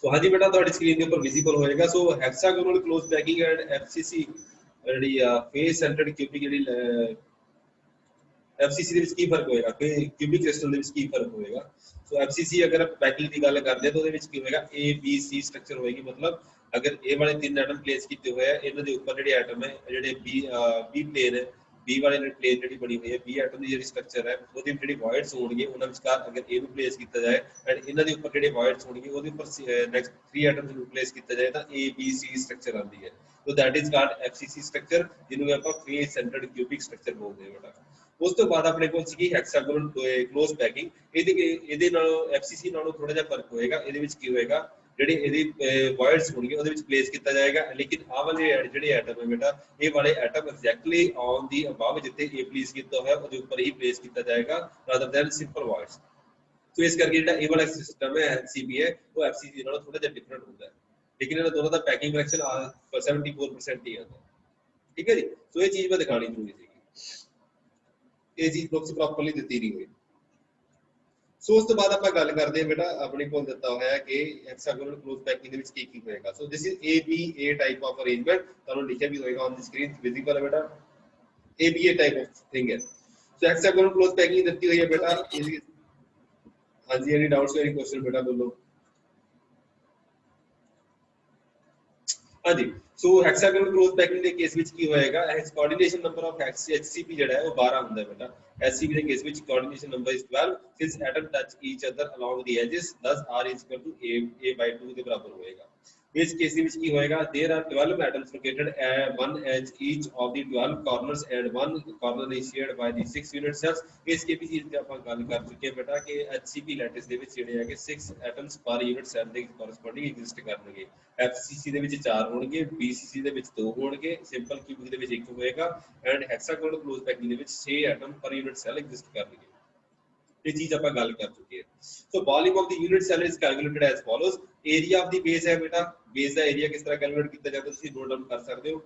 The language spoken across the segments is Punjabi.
सो हाँ जी बेटा ਤੁਹਾਡੀ ਸਕਰੀਨ ਦੇ ਉੱਪਰ ਵਿਜ਼ੀਬਲ ਹੋਏਗਾ। ਸੋ ਹੈਕਸਾਗੋਨਲ ਕਲੋਜ਼ ਪੈਕਿੰਗ ਐਂਡ ਐਫਸੀਸੀ ਜਿਹੜੀ ਫੇਸ ਸੈਂਟਰਡ ਕਿਊਬਿਕ ਜਿਹੜੀ ਐਫਸੀਸੀ ਦੇ ਵਿੱਚ ਕੀ ਫਰਕ ਹੋਏਗਾ ਕਿ ਕਿਊਬਿਕ ਕ੍ਰਿਸਟਲ ਦੇ ਵਿੱਚ ਕੀ ਫਰਕ ਹੋਏਗਾ। ਸੋ ਐਫਸੀਸੀ ਅਗਰ ਪੈਕਿੰਗ ਦੀ ਗੱਲ ਕਰਦੇ ਹਾਂ ਤਾਂ ਉਹਦੇ ਵਿੱਚ ਕੀ ਹੋਏਗਾ ਏ ਬੀ ਸੀ ਸਟਰਕਚਰ ਹੋਏਗੀ। ਮਤਲਬ ਅਗਰ ए ਵਾਲੇ ਤਿੰਨ ਐਟਮ ਪਲੇਸ ਕੀਤੇ ਹੋਏ ਆ ਇਹਨਾਂ ਦੇ ਉੱਪਰ ਜਿਹੜੇ ਐਟਮ ਹੈ ਜਿਹੜੇ ਬੀ ਪਲੇਨ ਹੈ बी वाले प्लेन जी बनी हुई है बी एटम की जी स्ट्रक्चर है वो ਜਿਹੜੀ ਵੋਇਡਸ ਹੋਣਗੇ ਉਹਨਾਂ ਵਿਚਕਾਰ ਅਗਰ ए ਨੂੰ ਪਲੇਸ ਕੀਤਾ ਜਾਏ ਐਂਡ ਇਹਨਾਂ ਦੇ ਉੱਪਰ ਜਿਹੜੇ ਵੋਇਡਸ ਹੋਣਗੇ ਉਹਦੇ ਉੱਪਰ ਨੈਕਸਟ 3 ਐਟਮਸ ਨੂੰ ਪਲੇਸ ਕੀਤਾ ਜਾਏ ਤਾਂ ए बी सी ਸਟਰਕਚਰ ਆਉਂਦੀ ਹੈ। So that is called FCC structure ਜਿਹਨੂੰ ਆਪਾਂ ਫੇਸ ਸੈਂਟਰਡ ਕਿਊਬਿਕ ਸਟਰਕਚਰ ਬੋਲਦੇ ਹਾਂ ਬੇਟਾ। ਉਸ ਤੋਂ ਬਾਅਦ ਆਪਣੇ ਕੋਲ ਸੀਗੀ ਹੈਕਸਾਗੋਨਲ ਕਲੋਜ਼ ਪੈਕਿੰਗ। ਇਹਦੇ ਨਾਲੋਂ एफसीसी ਨਾਲੋਂ ਥੋੜਾ ਜਿਹਾ ਫਰਕ ਹੋਏਗਾ। ਇਹਦੇ ਵਿੱਚ ਕੀ ਹੋਏਗਾ ਜਿਹੜੇ ਇਹਦੀ ਵੋਇਡਸ ਹੋਣਗੇ ਉਹਦੇ ਵਿੱਚ ਪਲੇਸ ਕੀਤਾ ਜਾਏਗਾ ਲੇਕਿਨ ਆਹ ਵਾਲੇ ਜਿਹੜੇ ਐਟਮ ਹੈ ਬੇਟਾ ਇਹ ਵਾਲੇ atom exactly on the above ਜਿੱਥੇ ਇਹ ਪਲੇਸ ਕੀਤਾ ਹੋਇਆ ਉਹਦੇ ਉੱਪਰ ਹੀ ਪਲੇਸ ਕੀਤਾ ਜਾਏਗਾ ਰਾਦਰ ਦੈਨ ਸਿੰਪਲ ਵੋਇਡਸ। ਸੋ ਇਸ ਕਰਕੇ ਜਿਹੜਾ ਇਹ ਵਾਲਾ ਸਿਸਟਮ ਹੈ ਐਚਸੀਬੀ ਹੈ ਉਹ ਐਫਸੀਸੀ ਨਾਲੋਂ ਥੋੜਾ ਜਿਹਾ ਡਿਫਰੈਂਟ ਹੁੰਦਾ ਹੈ ਲੇਕਿਨ ਇਹਨਾਂ ਦੋਨਾਂ ਦਾ ਪੈਕਿੰਗ ਫ੍ਰੈਕਸ਼ਨ 74% ਹੀ ਆਉਂਦਾ। ਠੀਕ ਹੈ ਜੀ। ਸੋ ਇਹ ਚੀਜ਼ ਮੈਂ ਦਿਖਾਣੀ ਜ਼ਰੂਰੀ ਸੀਗੀ। ਇਹ ਚੀਜ਼ ਬੁੱਕਸ ਪ੍ਰੋਪਰਲੀ ਦਿੱਤੀ ਨਹੀਂ ਹੋਈ। ਸੋ ਉਸ ਤੋਂ ਬਾਅਦ ਆਪਾਂ ਗੱਲ ਕਰਦੇ ਹਾਂ ਬੇਟਾ ਆਪਣੇ ਕੋਲ ਦਿੱਤਾ ਹੋਇਆ ਹੈ ਕਿ ਹੈਕਸਾਗੋਨਲ ਕਲੋਜ਼ ਪੈਕਿੰਗ ਦੇ ਵਿੱਚ ਕੀ ਕੀ ਹੋਏਗਾ। So this is A B A type of arrangement ਤੁਹਾਨੂੰ ਲਿਖਿਆ ਵੀ ਹੋਏਗਾ ਔਨ ਦੀ ਸਕਰੀਨ ਵਿਜ਼ੀਬਲ ਹੈ ਬੇਟਾ ਏ B A type of thing ਹੈ। ਸੋ ਹੈਕਸਾਗੋਨਲ ਕਲੋਜ਼ ਪੈਕਿੰਗ ਦਿੱਤੀ ਹੋਈ ਹੈ ਬੇਟਾ। ਹਾਂਜੀ ਐਨੀ ਡਾਊਟਸ ਐਨੀ ਕੁਐਸਚਨ ਬੇਟਾ ਬੋਲੋ। ਹਾਂਜੀ ਸੋ ਹੈਕਸਾਗੋਨਲ ਕਲੋਜ਼ ਪੈਕਿੰਗ ਦੇ ਕੇਸ ਵਿੱਚ ਕੀ ਹੋਏਗਾ ਕੋਆਰਡੀਨੇਸ਼ਨ ਨੰਬਰ ਆਫ HCP ਜਿਹੜਾ ਹੈ ਉਹ 12 ਹੁੰਦਾ ਹੈ ਬੇਟਾ। HCP ਦੇ ਕੇਸ ਵਿੱਚ coordination number is 12 since atom touch each other along the edges thus R is equal to A/2 ਦੇ ਬਰਾਬਰ ਹੋਏਗਾ। ਇਸ ਕੇਸ ਦੇ ਵਿੱਚ ਕੀ ਹੋਏਗਾ there are 12 atoms located at one edge each of the 12 corners and one corner is shared by the 6 unit cells। ਇਸ ਕੇ ਵੀ ਚੀਜ਼ ਤੇ ਆਪਾਂ ਗੱਲ ਕਰ ਚੁੱਕੇ ਹਾਂ ਬੇਟਾ ਕਿ HCP ਲੈਟਿਸ ਦੇ ਵਿੱਚ ਜਿਹੜੇ ਹੈਗੇ 6 atoms per unit cell ਦੇ corresponding exist ਕਰਨਗੇ। FCC ਦੇ ਵਿੱਚ 4 ਹੋਣਗੇ BCC ਦੇ ਵਿੱਚ 2 ਹੋਣਗੇ ਸਿੰਪਲ ਕਿਊਬਿਕ ਦੇ ਵਿੱਚ 1 ਹੋਏਗਾ ਐਂਡ ਹੈਕਸਾਗੋਨਲ ਕਲੋਜ਼ ਪੈਕਿੰਗ ਦੇ ਵਿੱਚ 6 ਐਟਮ ਪਰ ਯੂਨਿਟ ਸੈੱਲ ਐਗਜ਼ਿਸਟ ਕਰਨਗੇ। ਇਹ ਚੀਜ਼ ਆਪਾਂ ਗੱਲ ਕਰ ਚੁੱਕੇ ਹਾਂ। So volume of the unit cell is calculated as follows. Area of the base ਹੈ ਬੇਟਾ ਬੇਸ ਦਾ ਏਰੀਆ ਕਿਸ ਤਰ੍ਹਾਂ ਕੈਲਕੂਲੇਟ ਕੀਤਾ ਜਾਂਦਾ ਤੁਸੀਂ ਨੋਟ ਡਾਊਨ ਕਰ ਸਕਦੇ ਹੋ।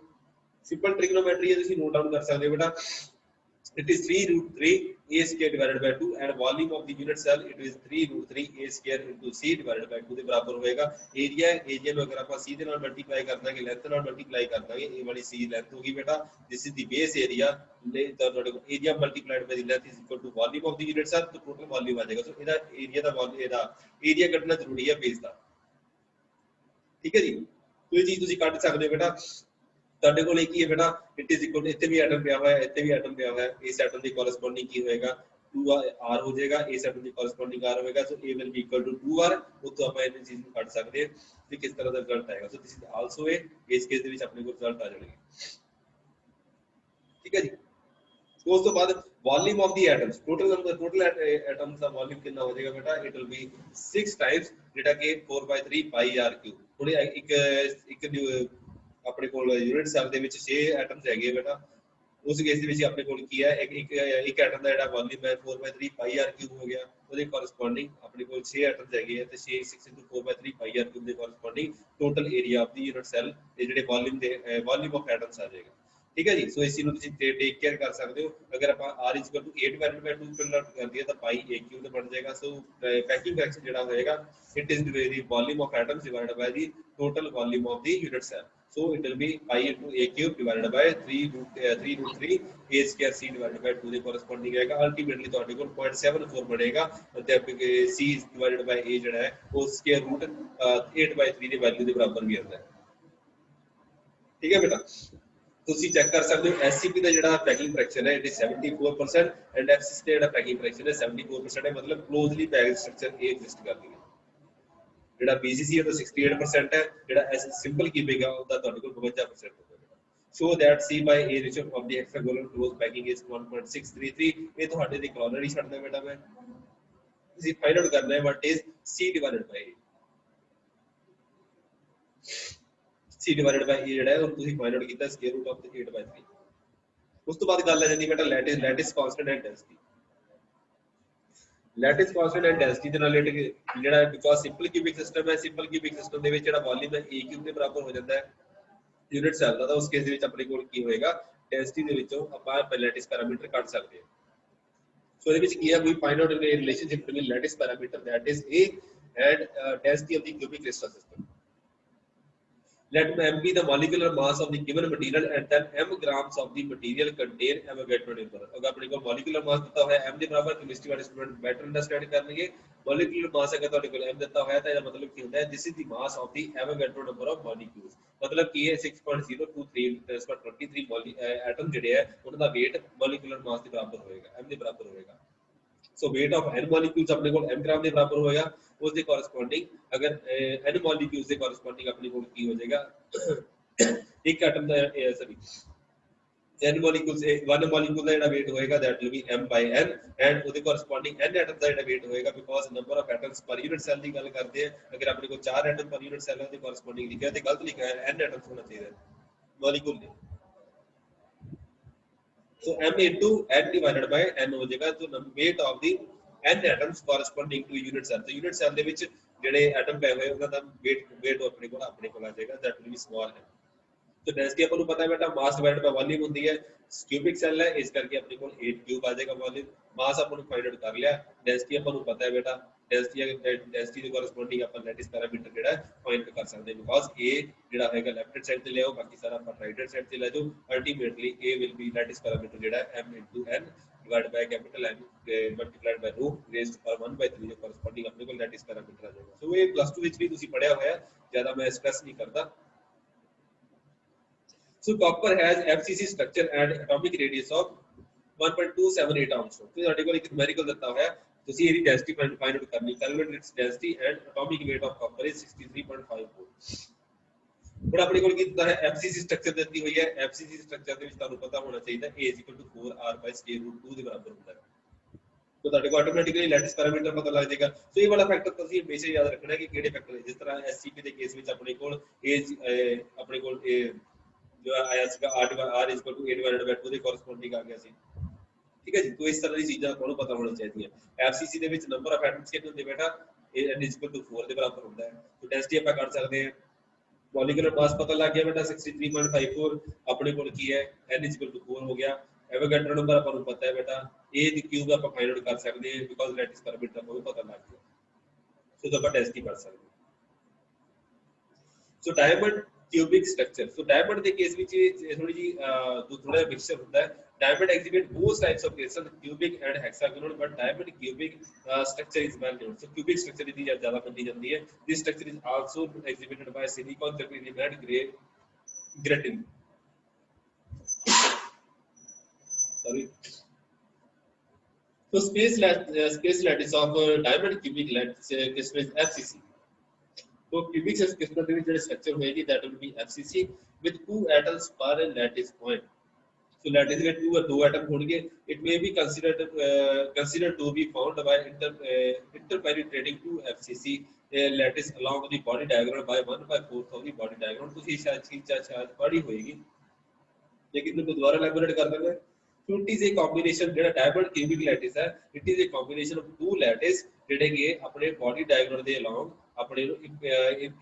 ਸਿੰਪਲ ਟ੍ਰਿਗਨੋਮੈਟਰੀ ਹੈ ਤੁਸੀਂ ਨੋਟ ਡਾਊਨ ਕਰ ਸਕਦੇ ਹੋ ਬੇਟਾ। it is 3√3 a square divided by 2 and volume of the unit cell it is 3√3 a square into c divided by 2 ਦੇ ਬਰਾਬਰ ਹੋਏਗਾ। ਏਰੀਆ ਨੂੰ ਅਗਰ ਆਪਾਂ c ਦੇ ਨਾਲ ਮਲਟੀਪਲਾਈ ਕਰ ਦਾਂਗੇ ਲੈਂਥ ਨਾਲ ਮਲਟੀਪਲਾਈ ਕਰ ਦਾਂਗੇ ਇਹ ਵਾਲੀ c ਲੈਂਥ ਹੋਗੀ ਬੇਟਾ this is the base area ਤੁਹਾਡੇ ਕੋਲ area ਮਲਟੀਪਲਾਈਡ by the length is equal to volume of the unit cell ਤਾਂ ਟੋਟਲ ਵੋਲਿਊਮ ਆ ਜਾਏਗਾ। ਸੋ ਇਹਦਾ ਏਰੀਆ ਦਾ ਵੋਲਿਊਮ ਇਹਦਾ ਏਰੀਆ ਕੱਢਣਾ ਜ਼ਰੂਰੀ ਹੈ ਬੇਸ ਦਾ। ਠੀਕ ਹੈ ਜੀ। ਕੋਈ ਚੀਜ਼ ਤੁਸੀਂ ਕੱਢ ਸਕਦੇ ਹੋ ਬੇਟਾ। ਤੁਹਾਡੇ ਕੋਲ ਕੀ ਹੈ ਬੇਟਾ ਇਟ ਇਜ਼ ਇਕੁਅਲ ਇੱਥੇ ਵੀ ਐਟਮ ਪਿਆ ਹੋਇਆ ਇੱਥੇ ਵੀ ਐਟਮ ਪਿਆ ਹੋਇਆ ਇਸ ਐਟਮ ਦੀ ਕੋਰਸਪੋਂਡਿੰਗ ਕੀ ਹੋਏਗਾ 2r ਹੋ ਜਾਏਗਾ ਇਸ ਐਟਮ ਦੀ ਕੋਰਸਪੋਂਡਿੰਗ r ਹੋਏਗਾ। ਸੋ a will be equal to 2r ਉਤੋਂ ਆਪਾਂ ਇਹਨਾਂ ਚੀਜ਼ ਨੂੰ ਕੱਢ ਸਕਦੇ ਹਾਂ ਕਿ ਕਿਸ ਤਰ੍ਹਾਂ ਦਾ ਰਿਜ਼ਲਟ ਆਏਗਾ। ਸੋ ਦਿਸ ਇਜ਼ ਆਲਸੋ ਇਸ ਕੇਸ ਦੇ ਵਿੱਚ ਆਪਣੇ ਕੋਲ ਰਿਜ਼ਲਟ ਆ ਜਾਣਗੇ। ਠੀਕ ਹੈ ਜੀ। ਉਸ ਤੋਂ ਬਾਅਦ volume of the atoms total atoms the volume ਕਿੰਨਾ ਹੋ ਜਾਏਗਾ ਬੇਟਾ ਇਟ ਵਿਲ ਬੀ 6 ਟਾਈਮਸ ਜਿਹੜਾ ਕਿ 4/3 ਪਾਈ r ਕਿਊਬ। ਹੁਣ ਇੱਕ ਆਪਣੇ ਕੋਲ ਯੂਨਿਟ ਸੈੱਲ ਦੇ ਵਿੱਚ 6 ਐਟਮਸ ਹੈਗੇ ਬੇਟਾ। ਉਸ ਕੇਸ ਦੇ ਵਿੱਚ ਆਪਣੇ ਕੋਲ ਕੀ ਹੈ ਇੱਕ ਐਟਮ ਦਾ ਜਿਹੜਾ ਵੋਲਿਊਮ ਹੈ 4/3 ਪਾਈ r ਕਿਊਬ ਹੋ ਗਿਆ ਉਹਦੇ ਕੋਰਸਪੋਂਡਿੰਗ ਆਪਣੇ ਕੋਲ 6 ਐਟਮਸ ਹੈਗੇ ਆ ਤੇ 6 into 4/3 ਪਾਈ r ਕਿਊਬ ਦੇ corresponding total area of the unit cell ਤੇ ਜਿਹੜੇ ਵੋਲਿਊਮ ਆਫ ਐਟਮਸ ਆ ਜਾਏਗਾ। ਠੀਕ ਹੈ ਜੀ। ਸੋ ਇਸ ਚੀਜ਼ ਨੂੰ ਤੁਸੀਂ ਟੇਕ ਕੇਅਰ ਕਰ ਸਕਦੇ ਹੋ। ਅਗਰ ਆਪਾਂ r = 8/2 ਕਨਵਰਟ ਕਰ ਦਈਏ ਤਾਂ ਪਾਈ a ਕਿਊਬ ਬਣ ਜਾਏਗਾ। ਸੋ ਪੈਕਿੰਗ ਫ੍ਰੈਕਸ਼ਨ ਜਿਹੜਾ ਹੋਏਗਾ it is the volume of atoms divided by the total volume of the unit cell. So it will be pi into a cube divided by 3√3 a square c divided by 2 ਦੇ corresponding ਆਏਗਾ। ਅਲਟੀਮੇਟਲੀ ਤੁਹਾਡੇ ਕੋਲ 0.74 ਬਣੇਗਾ ਤੇ c divided by a ਜਿਹੜਾ ਹੈ ਉਹ ਸਕੁਅਰ ਰੂਟ 8/3 ਦੀ ਵੈਲਿਊ ਦੇ ਬਰਾਬਰ ਵੀ ਆਉਂਦਾ ਹੈ। ਠੀਕ ਹੈ ਬੇਟਾ। ਤੁਸੀਂ ਚੈੱਕ ਕਰ ਸਕਦੇ ਹੋ SCP ਦਾ ਜਿਹੜਾ ਪੈਕਿੰਗ ਫ੍ਰੈਕਸ਼ਨ ਹੈ ਇਟ ਇਜ਼ 74% ਐਂਡ FCC ਦਾ ਜਿਹੜਾ ਪੈਕਿੰਗ ਫ੍ਰੈਕਸ਼ਨ ਹੈ 74% ਹੈ। ਮਤਲਬ ਕਲੋਜ਼ਲੀ ਪੈਕਡ ਸਟਰਕਚਰ ਇਹ ਐਗਜ਼ਿਸਟ ਕਰਦੀ ਹੈ। ਜਿਹੜਾ BCC ਹੈ ਉਹ 68% ਹੈ ਜਿਹੜਾ ਸਿੰਪਲ ਕੀਪਿੰਗ ਹੈ ਉਹਦਾ ਤੁਹਾਡੇ ਕੋਲ 52% ਹੋਵੇਗਾ। So that C by A ratio of the hexagonal close packing is 1.633। ਇਹ ਤੁਹਾਡੇ ਦੀ ਕਾਲਰ ਹੀ ਛੱਡਦਾ ਬੇਟਾ ਮੈਂ ਤੁਸੀਂ ਫਾਈਂਡ ਆਊਟ ਕਰਨਾ ਹੈ what is C divided by A। C divided by A ਜਿਹੜਾ ਹੈ ਉਹ ਤੁਸੀਂ ਫਾਈਂਡ ਆਊਟ ਕੀਤਾ ਸਕੁਅਰ ਰੂਟ ਆਫ 8/3। ਉਸ ਤੋਂ ਬਾਅਦ ਗੱਲ ਆ ਜਾਂਦੀ ਬੇਟਾ lattice constant and density. Lattice constant and density ਦੇ ਨਾਲ ਜਿਹੜਾ ਬਿਕੋਜ਼ ਸਿੰਪਲ ਕਿਊਬਿਕ ਸਿਸਟਮ ਹੈ ਸਿੰਪਲ ਕਿਊਬਿਕ ਸਿਸਟਮ ਦੇ ਵਿੱਚ ਜਿਹੜਾ ਵੋਲਿਊਮ ਹੈ a ਕਿਊਬ ਦੇ ਬਰਾਬਰ ਹੋ ਜਾਂਦਾ ਹੈ ਯੂਨਿਟ ਸੈੱਲ ਦਾ। ਤਾਂ ਉਸ ਕੇਸ ਦੇ ਵਿੱਚ ਆਪਣੇ ਕੋਲ ਕੀ ਹੋਏਗਾ ਡੈਂਸਿਟੀ ਦੇ ਵਿੱਚੋਂ ਆਪਾਂ ਲੈਟਿਸ ਪੈਰਾਮੀਟਰ ਕੱਢ ਸਕਦੇ ਹਾਂ। ਸੋ ਇਹਦੇ ਵਿੱਚ ਕੀ ਹੈ we find out relationship between lattice parameter that is a and density of the cubic crystal system. Let m be the molecular mass of the given material and then m grams of the material contain Avogadro number. अगर अपने को molecular mass देता है m के बराबर, chemistry वाले student better understand करनेंगे. molecular mass अगर तो m देता है तो इसका मतलब क्या होता है? This is the mass of the Avogadro number of molecules. मतलब कि ये 6.023 23 एटम ਜਿਹੜੇ ਹੈ ਉਹਨਾਂ ਦਾ weight molecular mass ਦੇ ਬਰਾਬਰ ਹੋਏਗਾ, m ਦੇ ਬਰਾਬਰ ਹੋਏਗਾ. So weight of n molecules अपने को m ग्राम के बराबर होएगा. उसके corresponding अगर n molecules के corresponding अपने को की हो जाएगा एक एटम का sorry n molecules one molecule का weight होएगा that will be m by n and उसके corresponding n atom का weight होएगा because number of atoms per unit cell की गल करते हैं. अगर अपने को 4 एटम per unit cell के corresponding लिखा है तो गलत लिखा है, n atoms होना चाहिए molecule में. So m into n divided by n हो जाएगा तो weight of the n atoms corresponding to unit cell. तो unit cell ਦੇ ਵਿੱਚ ਜਿਹੜੇ एटम ਪਏ ਹੋਏ ਉਹਨਾਂ ਦਾ weight ਆਪਣੇ ਕੋਲ ਆ ਜਾਏਗਾ that will be small m. तो डेंसिटी अपन को पता है बेटा मास डिवाइडेड बाय वॉल्यूम होती है. क्यूबिक सेल है इस करके अपने को 8 क्यूब आ जाएगा वॉल्यूम. मास अपन फाइंड आउट कर लिया. डेंसिटी अपन को पता है बेटा डेंसिटी के कोरेस्पोंडिंग अपन लैटिस पैरामीटर जेड़ा फाइंड कर सकते हैं बिकॉज़ ए जेड़ा होएगा लेफ्ट हैंड साइड पे ले आओ बाकी सारा अपन राइट हैंड साइड पे ले जाओ. Ultimately A will be lattice parameter जेड़ा m into n divided by capital M multiplied by rho raised to power 1 by 3 जो कोरेस्पोंडिंग अपने को लैटिस पैरामीटर आ जाएगा. सो ये प्लस 2 ਵਿੱਚ भी ਤੁਸੀਂ ਪੜਿਆ ਹੋਇਆ, ज्यादा मैं स्ट्रेस नहीं करता. So copper has FCC structure and atomic radius of 1.278 angstrom. तो ਤੁਹਾਡੇ ਕੋਲ ਇੱਕ numerical ਦਿੱਤਾ ਹੋਇਆ, ਤੁਸੀਂ ਇਹਦੀ density find out ਕਰਨੀ. Calculate its density and atomic weight of copper is 63.54. ਹੁਣ ਆਪਣੇ ਕੋਲ ਕੀ ਦਿੱਤਾ ਹੈ FCC structure ਦਿੱਤੀ ਹੋਈ ਹੈ. FCC structure ਦੇ ਵਿੱਚ ਤੁਹਾਨੂੰ ਪਤਾ ਹੋਣਾ ਚਾਹੀਦਾ A = 4r by square root 2 ਦੇ ਬਰਾਬਰ ਹੁੰਦਾ ਹੈ. तो ਤੁਹਾਡੇ ਕੋਲ ਆਟੋਮੈਟਿਕਲੀ ਲੈਟਿਸ ਪੈਰਾਮੀਟਰ ਪਤਾ ਲੱਗ ਜਾਏਗਾ. ਸੋ ਇਹ ਵਾਲਾ ਫੈਕਟਰ ਤੁਸੀਂ ਹਮੇਸ਼ਾ ਯਾਦ ਰੱਖਣਾ ਹੈ ਕਿ ਕਿਹੜੇ ਫੈਕਟਰ ਜਿਸ ਤਰ੍ਹਾਂ SCP ਦੇ ਕੇਸ ਵਿੱਚ ਆਪਣੇ ਕੋਲ ਆਪਣੇ ਕੋਲ जो आया ਸੀਗਾ r = a divided by 2 ਦੇ ਕੋਰਸਪੋਂਡਿੰਗ ਆ ਗਿਆ ਸੀ. ਠੀਕ ਹੈ ਜੀ. तो इस तरह ਦੀ ਚੀਜ਼ਾਂ ਤੁਹਾਨੂੰ ਪਤਾ ਹੋਣੀ ਚਾਹੀਦੀਆਂ. FCC ਦੇ ਵਿੱਚ ਨੰਬਰ ਆਫ ਐਟਮਸ ਕਿੰਨੇ ਹੁੰਦੇ ਬੇਟਾ n = 4 ਦੇ ਬਰਾਬਰ ਹੁੰਦਾ ਹੈ. तो ਡੈਂਸਿਟੀ ਆਪਾਂ ਕੱਢ ਸਕਦੇ ਹਾਂ. ਮੋਲੀਕੂਲਰ ਮਾਸ ਪਤਾ ਲੱਗ ਗਿਆ ਬੇਟਾ 63.54 ਆਪਣੇ ਕੋਲ ਕੀ ਹੈ n = 4 ਹੋ ਗਿਆ. एवोगैड्रो नंबर ਆਪਾਂ ਨੂੰ ਪਤਾ ਹੈ ਬੇਟਾ a ਦੀ ਕਿਊਬ ਆਪਾਂ ਫਾਈਂਡ ਆਊਟ ਕਰ ਸਕਦੇ ਹਾਂ ਬਿਕॉज ਲੈਟਿਸ ਪੈਰਾਮੀਟਰ ਆਪਾਂ ਨੂੰ ਪਤਾ ਲੱਗ ਗਿਆ. ਸੋ ਤਾਂ ਆਪਾਂ ਡੈਂਸਿਟੀ ਕਰ ਸਕਦੇ ਹਾਂ. So diamond cubic structure. So diamond के केस ਵਿੱਚ ਥੋੜੀ ਜੀ ਥੋੜਾ ਜਿਹਾ ਮਿਕਸਚਰ ਹੁੰਦਾ ਹੈ. diamond exhibit both types of crystal cubic and hexagonal but diamond cubic structure is well known. So cubic structure ਦੀ ਜ਼ਿਆਦਾ ਮੰਨੀ ਜਾਂਦੀ ਹੈ. This structure is also exhibited by silicon zirconium and graphite. Sorry. So space lattice of diamond cubic lattice crystal is FCC. तो cubic crystal ਦੇ ਵਿੱਚ ਜਿਹੜਾ structure ਹੋਏਗੀ that will be FCC with 2 atoms per lattice point. So lattice ਦੇ 2 atom ਹੋਣਗੇ. It may be considered to be found by interpenetrating to FCC lattice along the body diagonal by 1/4 of the body diagonal. ਤੁਸੀਂ ਸ਼ਾਇਦ ਪੜ੍ਹੀ ਹੋਏਗੀ ਲੇਕਿਨ ਮੈਂ ਦੁਬਾਰਾ ਐਲੈਬੋਰੇਟ ਕਰ ਦਿੰਦਾ. So it is a combination ਜਿਹੜਾ diamond cubic lattice ਹੈ it is a combination of 2 lattice ਜਿਹੜੇ ਕਿ ਆਪਣੇ body diagonal ਦੇ along ਆਪਣੇ ਨੂੰ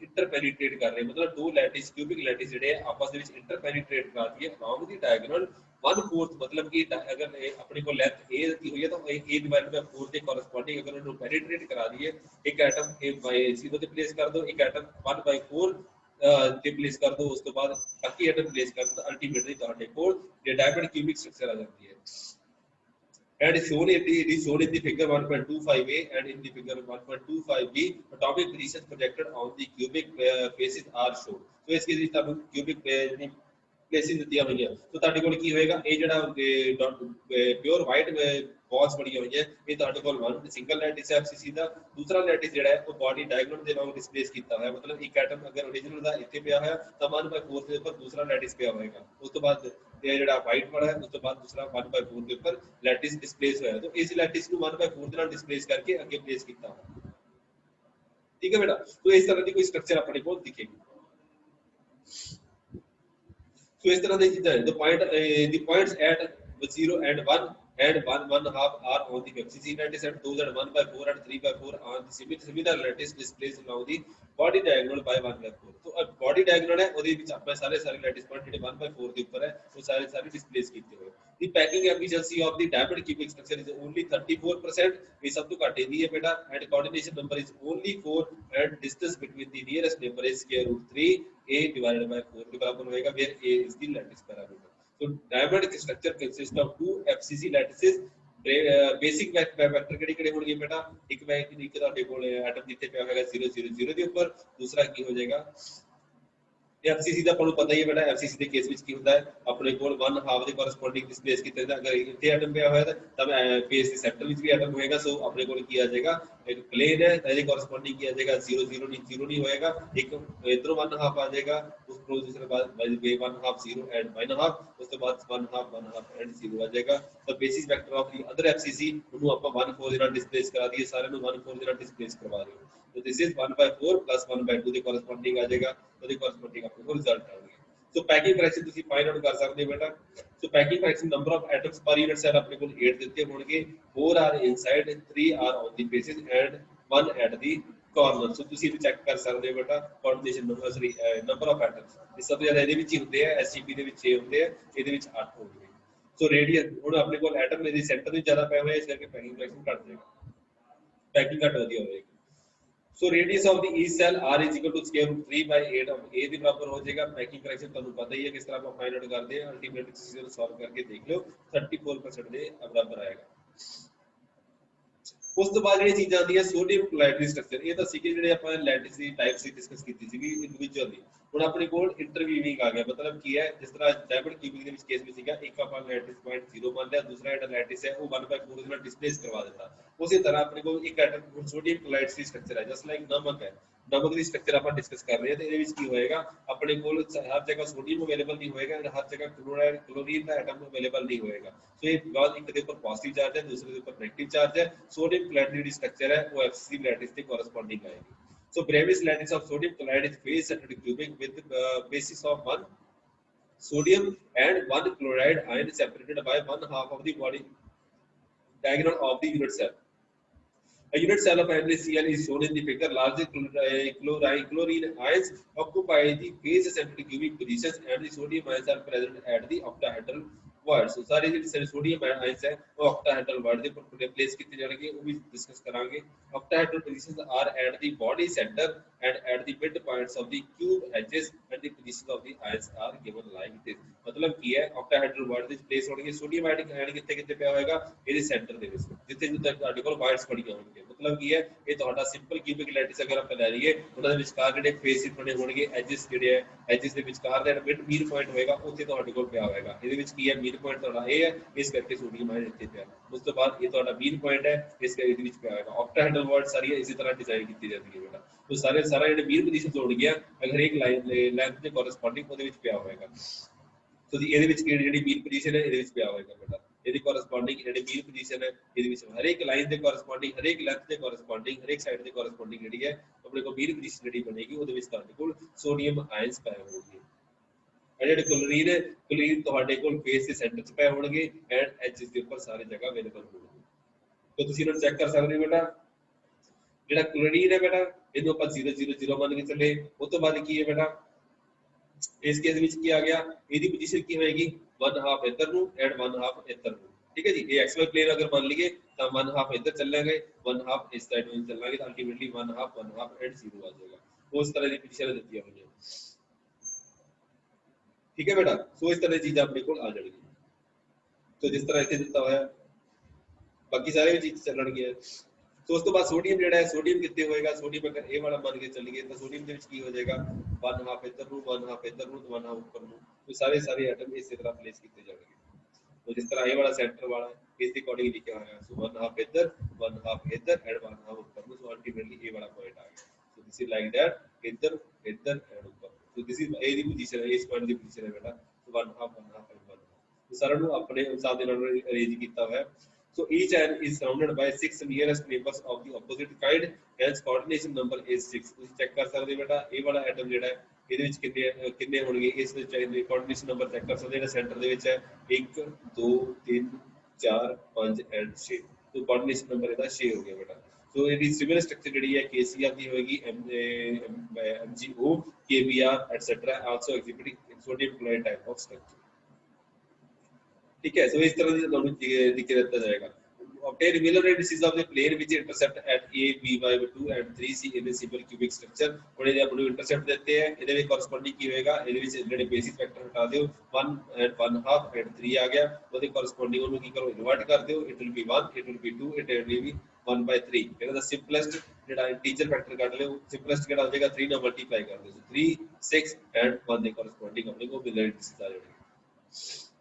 interpenetrate ਕਰ ਰਹੇ ਮਤਲਬ 2 lattice cubic lattice ਜਿਹੜੇ ਆਪਸ ਦੇ ਵਿੱਚ interpenetrate ਕਰਦੀ ਹੈ along the diagonal 1/4 मतलब कि अगर अपने को लेंथ a की हुई है तो a divided by 4 के corresponding अगर उन्हें penetrate करा दिए एक एटम a by 0 पे प्लेस कर दो एक एटम 1/4 पे प्लेस कर दो उसके बाद बाकी एटम प्लेस कर दो अल्टीमेटली ਤੁਹਾਡੇ ਕੋਲ ये diamond cubic structure आ जाती है. And is shown in the figure 1.25a and in the figure 1.25b atomic positions projected on the cubic faces are shown. So इसके लिए तब cubic प्लेसेस ਦਿੱਤੀਆਂ ਹੋਈਆਂ. तो ਤੁਹਾਡੇ ਕੋਲ ਕੀ ਹੋਏਗਾ ਇਹ ਜਿਹੜਾ ਪਿਓਰ ਵਾਈਟ ਬॉल्स ਬਣੀ ਹੋਈ ਹੈ ਇਹ ਤੁਹਾਡੇ ਕੋਲ one ਸਿੰਗਲ ਲੈਟਿਸ FCC ਦਾ ਦੂਸਰਾ ਲੈਟਿਸ ਜਿਹੜਾ ਹੈ ਉਹ ਬਾਡੀ ਡਾਇਗੋਨਲ ਦੇ ਨਾਲ ਡਿਸਪਲੇਸ ਕੀਤਾ ਹੋਇਆ ਮਤਲਬ ਇੱਕ ਐਟਮ ਅਗਰ ओरिजिनल ਦਾ ਇੱਥੇ ਪਿਆ ਹੋਇਆ ਤਾਂ 1/4 ਦੇ ਉੱਪਰ ਦੂਸਰਾ ਲੈਟਿਸ ਪਿਆ ਹੋਏਗਾ. ਉਸ ਤੋਂ ਬਾਅਦ ਇਹ ਜਿਹੜਾ ਵਾਈਟ ਵਾਲਾ ਹੈ ਉਸ ਤੋਂ ਬਾਅਦ ਦੂਸਰਾ 1/4 ਦੇ ਉੱਪਰ ਲੈਟਿਸ ਡਿਸਪਲੇਸ ਹੋਇਆ ਤਾਂ ਇਸ ਲੈਟਿਸ ਨੂੰ 1/4 ਦੇ ਨਾਲ ਡਿਸਪਲੇਸ ਕਰਕੇ ਅੱਗੇ ਪਲੇਸ ਕੀਤਾ ਹੋਇਆ. ਠੀਕ ਹੈ ਬੇਟਾ. तो इस तरह की कोई स्ट्रक्चर अपने को दिखेगी. So इस तरह की चीजें हैं. The points at 0 and 1 and 1 1/2 are on the FCC lattice, and those at 1/4 and 3/4 on the similar lattice displays along the body diagonal by 1/4। तो अब body diagonal है ਉਹਦੇ ਵਿੱਚ ਆਪਾਂ ਸਾਰੇ lattice point ਜਿਹੜੇ 1/4 ਦੇ ਉੱਪਰ ਹੈ ਉਹ ਸਾਰੇ displays ਕੀਤੇ ਹੋਏ। The packing efficiency of the diamond cubic structure is only 34%, ਇਹ ਸਭ ਤੋਂ ਘੱਟ ਇਹਦੀ ਹੈ ਬੇਟਾ, and coordination number is only 4, and distance between the nearest neighbor is square root 3 a divided by 4 के बराबर होएगा, where a is the lattice parameter। So diamond structure consists of two FCC lattices। Basic vector ਕਿਹੜੇ ਹੋਣਗੇ ਬੇਟਾ, ਇੱਕ ਤੁਹਾਡੇ ਕੋਲ ਐਟਮ ਜਿੱਥੇ ਪਿਆ ਹੋਵੇਗਾ 0 0 0 ਦੇ ਉੱਪਰ, ਦੂਸਰਾ ਕੀ ਹੋ ਜਾਏਗਾ FCC ਦਾ ਆਪਾਂ ਨੂੰ ਪਤਾ ਹੀ ਹੈ ਬੇਟਾ। FCC ਦੇ ਕੇਸ ਵਿੱਚ ਕੀ ਹੁੰਦਾ ਹੈ, ਆਪਣੇ ਕੋਲ 1/2 ਦੇ ਕੋਰਸਪੋਂਡਿੰਗ ਡਿਸਪਲੇਸ ਕੀਤੇ ਜਾਂਦਾ। ਅਗਰ ਇੱਥੇ ਐਟਮ ਪਿਆ ਹੋਇਆ ਤਾਂ ਫੇਸ ਦੇ ਸੈਂਟਰ ਵਿੱਚ ਵੀ ਐਟਮ ਹੋਏਗਾ, ਸੋ ਆਪਣੇ ਕੋਲ ਕੀ ਆ ਜਾਏਗਾ, ਇੱਕ ਪਲੇਨ ਹੈ ਤਾਂ ਇਹਦੇ ਕੋਰਸਪੋਂਡਿੰਗ ਕੀ ਆ ਜਾਏਗਾ 0 0 ਨਹੀਂ ਹੋਏਗਾ, ਇੱਕ ਇਧਰੋਂ 1/2 ਆ ਜਾਏਗਾ, ਉਸ ਤੋਂ ਦੂਸਰੇ ਬਾਅਦ 1/2 0 ਐਂਡ 1/2, ਉਸ ਤੋਂ ਬਾਅਦ 1/2 ਐਂਡ 0 ਆ ਜਾਏਗਾ। ਤਾਂ basis vector of the other FCC ਉਹਨੂੰ ਆਪਾਂ 1/4 ਦੇ ਨਾਲ ਡਿਸਪਲੇਸ ਕਰਾ ਦਈਏ, ਸਾਰਿਆਂ ਨੂੰ 1/4 ਦੇ ਨਾਲ ਡਿਸਪਲੇਸ ਕਰਵਾ ਦਿਓ। तो this is 1/4 plus 1/2 ਦੇ corresponding ਆ ਜਾਏਗਾ, ਉਹਦੇ corresponding ਆਪਣੇ ਕੋਲ ਰਿਜ਼ਲਟ ਆ ਗਿਆ। ਸੋ ਪੈਕਿੰਗ ਫ੍ਰੈਕਸ਼ਨ ਤੁਸੀਂ ਫਾਈਂਡ ਆਊਟ ਕਰ ਸਕਦੇ ਹੋ ਬੇਟਾ। So packing fraction number of atoms per unit cell ਆਪਣੇ ਕੋਲ 8 ਦਿੱਤੇ ਹੋਣਗੇ, 4 are inside, 3 are on the faces and 1 at the corner. So ਤੁਸੀਂ ਇਹ ਚੈੱਕ ਕਰ ਸਕਦੇ ਹੋ ਬੇਟਾ ਕੋਆਰਡੀਨੇਸ਼ਨ ਨੰਬਰ ਆਫ ਐਟਮਸ, ਇਹ ਸਭ ਤੋਂ ਜ਼ਿਆਦਾ ਇਹਦੇ ਵਿੱਚ ਹੀ ਹੁੰਦੇ ਆ, SCP ਦੇ ਵਿੱਚ 6 ਹੁੰਦੇ ਆ, ਇਹਦੇ ਵਿੱਚ 8 ਹੋਣਗੇ। ਸੋ ਰੇਡੀਅਸ ਹੁਣ ਆਪਣੇ ਕੋਲ ਐਟਮ ਦੇ ਸੈਂਟਰ ਵਿੱਚ ਜ਼ਿਆਦਾ ਪਏ ਹੋਏ, ਇਸ ਕਰਕੇ ਪੈਕਿੰਗ ਫ੍ਰੈਕਸ਼ਨ ਘੱਟ ਜਾਏਗਾ, ਪੈਕਿੰਗ ਘੱਟ ਵਧੀਆ ਹੋਏਗੀ। So radius of the each cell r is equal to square root 3/8 of a ਦੇ ਬਰਾਬਰ ਹੋ ਜਾਏਗਾ। ਪੈਕਿੰਗ ਫ੍ਰੈਕਸ਼ਨ ਤੁਹਾਨੂੰ ਪਤਾ ਹੀ ਹੈ ਕਿਸ ਤਰ੍ਹਾਂ ਆਪਾਂ ਫਾਈਂਡ ਆਊਟ ਕਰਦੇ ਹਾਂ, ਅਲਟੀਮੇਟ ਤੁਸੀਂ ਇਹਨੂੰ ਸੋਲਵ ਕਰਕੇ ਦੇਖ ਲਿਓ, 34% ਦੇ ਬਰਾਬਰ ਆਏਗਾ। ਉਸ ਤੋਂ ਬਾਅਦ ਜਿਹੜੀਆਂ ਚੀਜ਼ਾਂ ਆਉਂਦੀਆਂ ਸੋਡੀਅਮ ਕਲੋਰਾਈਡ ਸਟਰਕਚਰ, ਇਹ ਤਾਂ ਸੀਗੇ ਜਿਹੜੇ ਆਪਾਂ ਲੈਟਿਸ ਦੀ ਟਾਈਪਸ ਦੀ ਡਿਸਕਸ ਕੀਤੀ ਸੀਗੀ ਇੰਡੀਵਿਜੂਅਲ ਦੀ। ਹੁਣ ਆਪਣੇ ਕੋਲ ਇੰਟਰਵੀਵਿੰਗ ਆ ਗਿਆ, ਮਤਲਬ ਕੀ ਹੈ, ਜਿਸ ਤਰ੍ਹਾਂ ਡਾਇਮੰਡ ਕਿਊਬਿਕ ਦੇ ਵਿੱਚ ਕੇਸ ਵਿੱਚ ਸੀਗਾ, ਇੱਕ ਆਪਾਂ ਲੈਟਿਸ ਪੁਆਇੰਟ 0 ਮੰਨ ਲਿਆ, ਦੂਸਰਾ ਜਿਹੜਾ ਲੈਟਿਸ ਹੈ ਉਹ 1/4 ਦੇ ਨਾਲ ਡਿਸਪਲੇਸ ਕਰਵਾ ਦਿੱਤਾ। ਉਸੇ ਤਰ੍ਹਾਂ ਆਪਣੇ ਕੋਲ ਇੱਕ ਐਟਮ ਸੋਡੀਅਮ ਕਲੋਰਾਈਡ ਦੀ ਸਟਰਕਚਰ ਹੈ, ਜਸਟ ਲਾਈਕ ਨਮਕ ਹੈ, ਨਮਕ ਦੀ ਸਟਰਕਚਰ ਆਪਾਂ ਡਿਸਕਸ ਕਰ ਰਹੇ ਹਾਂ, ਤੇ ਇਹਦੇ ਵਿੱਚ ਕੀ ਹੋਏਗਾ, ਆਪਣੇ ਕੋਲ ਹਰ ਜਗ੍ਹਾ ਸੋਡੀਅਮ ਅਵੇਲੇਬਲ ਨਹੀਂ ਹੋਏਗਾ, ਹਰ ਜਗ੍ਹਾ ਕਲੋਰਾਈਡ ਕਲੋਰੀਨ ਦਾ ਐਟਮ ਅਵੇਲੇਬਲ ਨਹੀਂ ਹੋਏਗਾ। ਸੋ ਇਹ ਬਾਅਦ ਇੱਕ ਦੇ ਉੱਪਰ ਪੋਜ਼ਿਟਿਵ ਚਾਰਜ ਹੈ, ਦੂਸਰੇ ਦੇ ਉੱਪਰ ਨੈਗੇਟਿਵ ਚਾਰਜ ਹੈ। ਸੋਡੀਅਮ ਕਲੋਰਾਈਡ ਦੀ ਜਿਹੜੀ ਸਟਰਕਚਰ ਹੈ ਉਹ FCC ਲੈਟਿਸ ਦੇ ਕੋਰਸਪੋਂਡਿੰਗ ਆਏਗੀ। So Brevis lattice of sodium chloride is phase centered cubic with basis of 1 sodium and 1 chloride ion separated by 1/2 of the body diagonal of the unit cell. A unit cell of primary Cl is shown in the figure. Large chlorine ions occupy the phase centered cubic positions, and the sodium ions are present at the octahedral void। So सारे जो sodium ions है वो octahedral void ਦੇ ਉੱਪਰ place ਕੀਤੇ ਜਾਣਗੇ, ਉਹ ਵੀ ਡਿਸਕਸ ਕਰਾਂਗੇ। Octahedral positions are at the body center and at the mid points of the cube edges, and the positions of the ions are given like this। मतलब ਕੀ ਹੈ, octahedral void ਦੇ place ਹੋਣਗੇ, ਸੋਡੀਅਮ ਆਇਨ ਕਿੱਥੇ ਪਿਆ ਹੋਏਗਾ, ਇਹਦੇ ਸੈਂਟਰ ਦੇ ਵਿੱਚ, ਜਿੱਥੇ ਤੁਹਾਡੇ ਕੋਲ ਵਾਇਡਸ ਪੜੀਆਂ ਹੋਣਗੀਆਂ। मतलब ਕੀ ਹੈ, ਇਹ ਤੁਹਾਡਾ ਸਿੰਪਲ ਕਿਊਬਿਕ ਲੈਟਿਸ ਅਗਰ ਆਪਾਂ ਲੈ ਲਈਏ, ਉਹਨਾਂ ਦੇ ਵਿਚਕਾਰ ਜਿਹੜੇ ਫੇਸਿਸ ਬਣੇ ਹੋਣਗੇ, ਐਜਿਸ ਜਿਹੜੇ ਹੈ, ਐਜਿਸ ਦੇ ਵਿਚਕਾਰ ਦਾ ਮਿਡ ਮੀਨ ਪੁਆਇੰਟ ਹੋਏਗਾ, ਉੱਥੇ ਤੁਹਾਡੇ ਕੋਲ ਪਿਆ ਹੋਏਗਾ। ਇਹਦੇ ਵਿੱਚ ਕੀ ਹੈ, ਮੀਨ ਪੁਆਇੰਟ ਤੁਹਾਡਾ ਇਹ ਹੈ, ਇਸ ਕਰਕੇ ਸੋਡੀਅਮ ਆਇਨ ਇੱਥੇ ਪਿਆ। ਉਸ ਤੋਂ ਬਾਅਦ ਇਹ ਤੁਹਾਡਾ ਮੀਨ ਪੁਆਇੰਟ ਹੈ, ਇਸ ਕਰਕੇ ਇਹਦੇ ਵਿੱਚ ਪਿਆ ਹੋਏਗਾ। ਆਕਟਾਹੈਡਰਲ ਵਰਡ ਸਾਰੀ ਇਸੇ ਤਰ੍ਹਾਂ ਡਿਜ਼ਾਈਨ ਕੀਤੀ ਜਾਂਦੀ ਹੈ ਬੇਟਾ। तो सारे सारा ਜਿਹੜੇ ਮੀਨ ਪੋਜੀਸ਼ਨ ਜੋੜ ਗਿਆ, ਅਗਰ ਇੱਕ ਲਾਈਨ ਲੈਂਥ ਦੇ ਕੋਰਸਪੋਂਡਿੰਗ ਉਹਦੇ ਵਿੱਚ ਪਿਆ ਹੋਏਗਾ। ਸੋ ਜੀ ਇਹਦੇ ਵਿੱਚ ਜਿਹੜੀ ਮੀਨ ਪੋਜੀਸ਼ਨ ਹੈ ਇਹਦੇ ਵਿੱਚ ਪਿਆ ਹੋਏਗਾ ਬੇਟਾ, ਇਹਦੀ ਕੋਰਸਪੋਂਡਿੰਗ ਜਿਹੜੀ ਮੀਨ ਪੋਜੀਸ਼ਨ ਹੈ ਇਹਦੇ ਵਿੱਚ ਹਰੇਕ ਲਾਈਨ ਦੇ ਕੋਰਸਪੋਂਡਿੰਗ, ਹਰੇਕ ਲੈਂਥ ਦੇ ਕੋਰਸਪੋਂਡਿੰਗ, ਹਰੇਕ ਸਾਈਡ ਦੇ ਕੋਰਸਪੋਂਡਿੰਗ ਜਿਹੜੀ ਹੈ ਆਪਣੇ ਕੋਲ ਮੀਨ ਪੋਜੀਸ਼ਨ ਜਿਹੜੀ ਬਣੇਗੀ, ਉਹਦੇ ਵਿੱਚ ਤੁਹਾਡੇ ਕੋਲ ਸੋਡੀਅਮ ਆਇਨਸ ਪਏ ਹੋਣਗੇ। ਜਿਹੜੇ ਕਲੋਰੀਨ ਹੈ, ਕਲੋਰੀਨ ਤੁਹਾਡੇ ਕੋਲ ਫੇਸ ਦੇ ਸੈਂਟਰ 'ਚ ਪਏ ਹੋਣਗੇ ਐਂਡ ਐਜਸ ਦੇ ਉੱਪਰ ਸਾਰੇ ਜਗ੍ਹਾ ਅਵੇਲੇਬਲ ਹੋਣਗੇ। ਤਾਂ ਤੁਸੀਂ ਇਹਨਾਂ ਨੂੰ ਚੈੱਕ ਕਰ ਸਕਦੇ ਹੋ ਬੇਟਾ। ਜਿਹੜਾ ਕਲੋਰੀਨ ਹੈ ਬੇਟਾ, ਇਹਨੂੰ ਆਪਾਂ 0 ਮੰਨ ਕੇ ਚੱਲੇ। ਉਸ ਤੋਂ ਬਾਅਦ ਕੀ ਹੈ ਬੇਟਾ, ਇਸ ਕੇਸ ਵਿੱਚ ਕੀ ਆ ਗਿਆ, ਇਹਦੀ ਪੋਜੀਸ਼ਨ ਕੀ ਹੋਏਗੀ, 1/2 ਇੱਧਰ ਨੂੰ ਐਂਡ 1/2 ਇੱਧਰ ਨੂੰ। ਠੀਕ ਹੈ ਜੀ, ਇਹ ਐਕਸ ਵਾਈ ਪਲੇਨ ਅਗਰ ਮੰਨ ਲਈਏ ਤਾਂ 1/2 ਇੱਧਰ ਚੱਲਾਂਗੇ, 1/2 ਇਸ ਸਾਈਡ ਨੂੰ ਚੱਲਾਂਗੇ, ਤਾਂ ਅਲਟੀਮੇਟਲੀ 1/2 ਐਂਡ 0 ਆ ਜਾਏਗਾ। ਉਸ ਤਰ੍ਹਾਂ ਦੀ ਪੋਜੀਸ਼ਨ ਦਿੱਤੀਆਂ ਹੋਈਆਂ। ਠੀਕ ਹੈ ਬੇਟਾ, ਸੋ ਇਸ ਤਰ੍ਹਾਂ ਦੀ ਚੀਜ਼ਾਂ ਆਪਣੇ ਕੋਲ ਆ ਜਾਣਗੀਆਂ। तो जिस तरह इतने दिता हुआ है बाकी सारे भी चीज ਚੱਲਣਗੇ। तो उस तो बाद सोडियम ਜਿਹੜਾ ਹੈ, सोडियम कितने होएगा, सोडियम अगर ए वाला मान के चलिए तो सोडियम ਦੇ ਵਿੱਚ ਕੀ ਹੋ ਜਾਏਗਾ, 1/2 ਇੱਧਰ ਨੂੰ, 1/2 ਇੱਧਰ ਨੂੰ, 1/2 ਉੱਪਰ ਨੂੰ। तो सारे एटम इसी तरह प्लेस ਕੀਤੇ ਜਾਣਗੇ। तो जिस तरह ए वाला सेंटर वाला है इस अकॉर्डिंग लिखा हुआ है, सो 1/2 ਇੱਧਰ, 1/2 ਇੱਧਰ एंड 1/2 ਉੱਪਰ ਨੂੰ। सो अल्टीमेटली ए वाला पॉइंट आ गया। So this is like that, ਇੱਧਰ ਇੱਧਰ एंड ਉੱਪਰ। So this is A the position ਹੈ, ਇਸ ਪੁਆਇੰਟ ਦੀ ਪੋਜੀਸ਼ਨ ਹੈ ਬੇਟਾ। So 1/2 ਐਂਡ 1/2 ਸਾਰਿਆਂ ਨੂੰ ਆਪਣੇ ਹਿਸਾਬ ਦੇ ਨਾਲ ਅਰੇਂਜ ਕੀਤਾ ਹੋਇਆ। So each atom is surrounded by 6 nearest neighbors of the opposite kind, hence coordination number is 6। ਤੁਸੀਂ ਚੈੱਕ ਕਰ ਸਕਦੇ ਬੇਟਾ, ਇਹ ਵਾਲਾ ਐਟਮ ਜਿਹੜਾ ਹੈ ਇਹਦੇ ਵਿੱਚ ਕਿੰਨੇ ਹੋਣਗੇ, ਇਸ ਵਿੱਚ ਕੋਆਰਡੀਨੇਸ਼ਨ ਨੰਬਰ ਚੈੱਕ ਕਰ ਸਕਦੇ। ਜਿਹੜਾ ਸੈਂਟਰ ਦੇ ਵਿੱਚ ਹੈ 1 2 3 4 5 एंड 6 तो कोऑर्डिनेशन नंबर ਇਹਦਾ 6 ਹੋ ਗਿਆ बेटा सो ਇਹਦੀ ਸਿਮਿਲਰ ਸਟਰਕਚਰ ਜਿਹੜੀ ਹੈ KCR ਦੀ ਹੋਏਗੀ MGO KBR etcetera also executive sodium chloride type of structure ठीक है। सो इस तरह से दोनों दिख रहता जाएगा obtain Miller indices of the plane which intercept at A B by 2 and 3 C in a simple cubic structure ਹੁਣ ਇਹ ਆਪਾਂ ਨੂੰ ਇੰਟਰਸੈਪਟ ਦਿੱਤੇ ਹੈ ਇਹਦੇ ਵਿੱਚ ਕੋਰਸਪੋਂਡਿੰਗ ਕੀ ਹੋਏਗਾ ਇਹਦੇ ਵਿੱਚ ਜਿਹੜੇ ਬੇਸਿਕ ਫੈਕਟਰ ਹਟਾ ਦਿਓ 1 and 1 half and 3 ਆ ਗਿਆ ਉਹਦੇ ਕੋਰਸਪੋਂਡਿੰਗ ਉਹਨੂੰ ਕੀ ਕਰੋ ਇਨਵਰਟ ਕਰ ਦਿਓ it will be 1 it will be 2 it will be 1 by 3 ਇਹਦਾ ਦਾ ਸਿੰਪਲੈਸਟ ਜਿਹੜਾ ਇੰਟੀਜਰ ਫੈਕਟਰ ਕੱਢ ਲਿਓ ਸਿੰਪਲੈਸਟ ਕਿਹੜਾ ਹੋ ਜਾਏਗਾ 3 ਨਾਲ ਮਲਟੀਪਲਾਈ ਕਰ ਦਿਓ 3 6 and 1 ਦੇ ਕੋਰਸਪੋਂਡਿੰਗ ਆਪਣੇ ਕੋਲ ਮਿਲਰ ਇੰਡੀਸਿਸ ਆ ਜਾਣਗੇ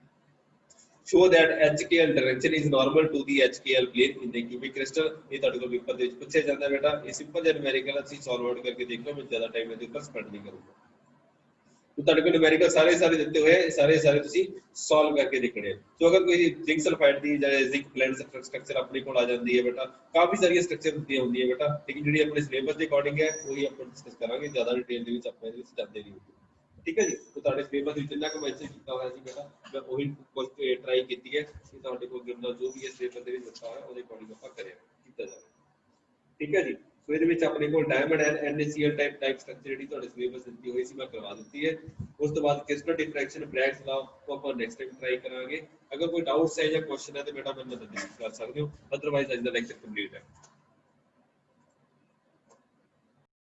show that HKL direction is normal to the HKL plane in the cubic crystal ਇਹ ਤੁਹਾਡੇ ਕੋਲ ਪੇਪਰ ਦੇ ਵਿੱਚ ਪੁੱਛਿਆ ਜਾਂਦਾ ਬੇਟਾ ਇਹ ਸਿੰਪਲ ਜਿਹਾ ਨਿਊਮੈਰੀਕਲ ਅਸੀਂ ਸੋਲਵ ਆਊਟ ਕਰਕੇ ਦੇਖ ਲਓ ਮੈਂ ਜ਼ਿਆਦਾ ਟਾਈਮ ਇਹਦੇ ਉੱਪਰ ਸਪੈਂਡ ਨਹੀਂ ਕਰੂੰਗਾ तो ਤੁਹਾਡੇ ਕੋਲ ਨਿਊਮੈਰੀਕਲ ਸਾਰੇ ਦਿੱਤੇ ਹੋਏ ਸਾਰੇ ਤੁਸੀਂ ਸੋਲਵ ਕਰਕੇ ਦੇਖਣੇ ਸੋ ਅਗਰ ਕੋਈ ਜ਼ਿੰਕ ਸਲਫਾਈਡ ਦੀ ਜਾਂ ਜ਼ਿੰਕ ਬਲੈਂਡ ਸਟਰਕਚਰ ਆਪਣੇ ਕੋਲ ਆ ਜਾਂਦੀ ਹੈ ਬੇਟਾ ਕਾਫੀ ਸਾਰੀਆਂ ਸਟਰਕਚਰ ਹੁੰਦੀਆਂ ਹੁੰਦੀਆਂ ਬੇਟਾ ਲੇਕਿਨ ਜਿਹੜੀ ਆਪਣੇ ਸਿਲੇਬਸ ਦੇ ਅਕੋਰਡਿੰਗ ਹੈ ਉਹੀ ਆਪਾਂ ਡਿਸਕਸ ਕਰਾਂਗੇ ਜ਼ਿਆਦਾ ਡਿਟੇਲ ਦੇ ਵਿੱਚ ਆਪਾਂ ਇਹਦੇ ਵਿੱਚ ਜਾਂਦੇ ਨਹੀਂ ठीक है जी तो ਤੁਹਾਡੇ ਸਿਲੇਬਸ ਵਿੱਚ ਜਿੰਨਾ ਕੁ ਮੈਂਸ਼ਨ ਕੀਤਾ ਹੋਇਆ ਸੀ ਬੇਟਾ ਮੈਂ ਉਹੀ ਕੁਝ ਟਰਾਈ ਕੀਤੀ ਹੈ ਕਿ ਤੁਹਾਡੇ ਕੋਲ ਗਿਰਨਾ ਜੋ ਵੀ ਹੈ ਸਿਲੇਬਸ ਦੇ ਵਿੱਚ ਦਿੱਤਾ ਹੋਇਆ ਉਹਦੇ ਅਕੋਰਡਿੰਗ ਆਪਾਂ ਕਰਿਆ ਕੀਤਾ ਜਾਵੇ ਠੀਕ ਹੈ ਜੀ ਸੋ ਇਹਦੇ ਵਿੱਚ ਆਪਣੇ ਕੋਲ diamond and NaCl type structure ਜਿਹੜੀ ਤੁਹਾਡੇ ਸਿਲੇਬਸ ਦਿੱਤੀ ਹੋਈ ਸੀ ਮੈਂ ਕਰਵਾ ਦਿੱਤੀ ਹੈ ਉਸ ਤੋਂ ਬਾਅਦ ਕ੍ਰਿਸਟਲ ਡਿਫਰੈਕਸ਼ਨ ਬ੍ਰੈਗਸ ਲਾ ਉਹ ਆਪਾਂ ਨੈਕਸਟ ਟਾਈਮ ਟਰਾਈ ਕਰਾਂਗੇ ਅਗਰ ਕੋਈ ਡਾਊਟਸ ਹੈ ਜਾਂ ਕੁਐਸਚਨ ਹੈ ਤੇ ਬੇਟਾ ਮੈਨੂੰ ਦੱਸ ਕਰ ਸਕਦੇ ਹੋ ਅਦਰਵਾਈਜ਼ ਅੱਜ ਦਾ ਲੈਕਚਰ ਕੰਪਲੀਟ ਹੈ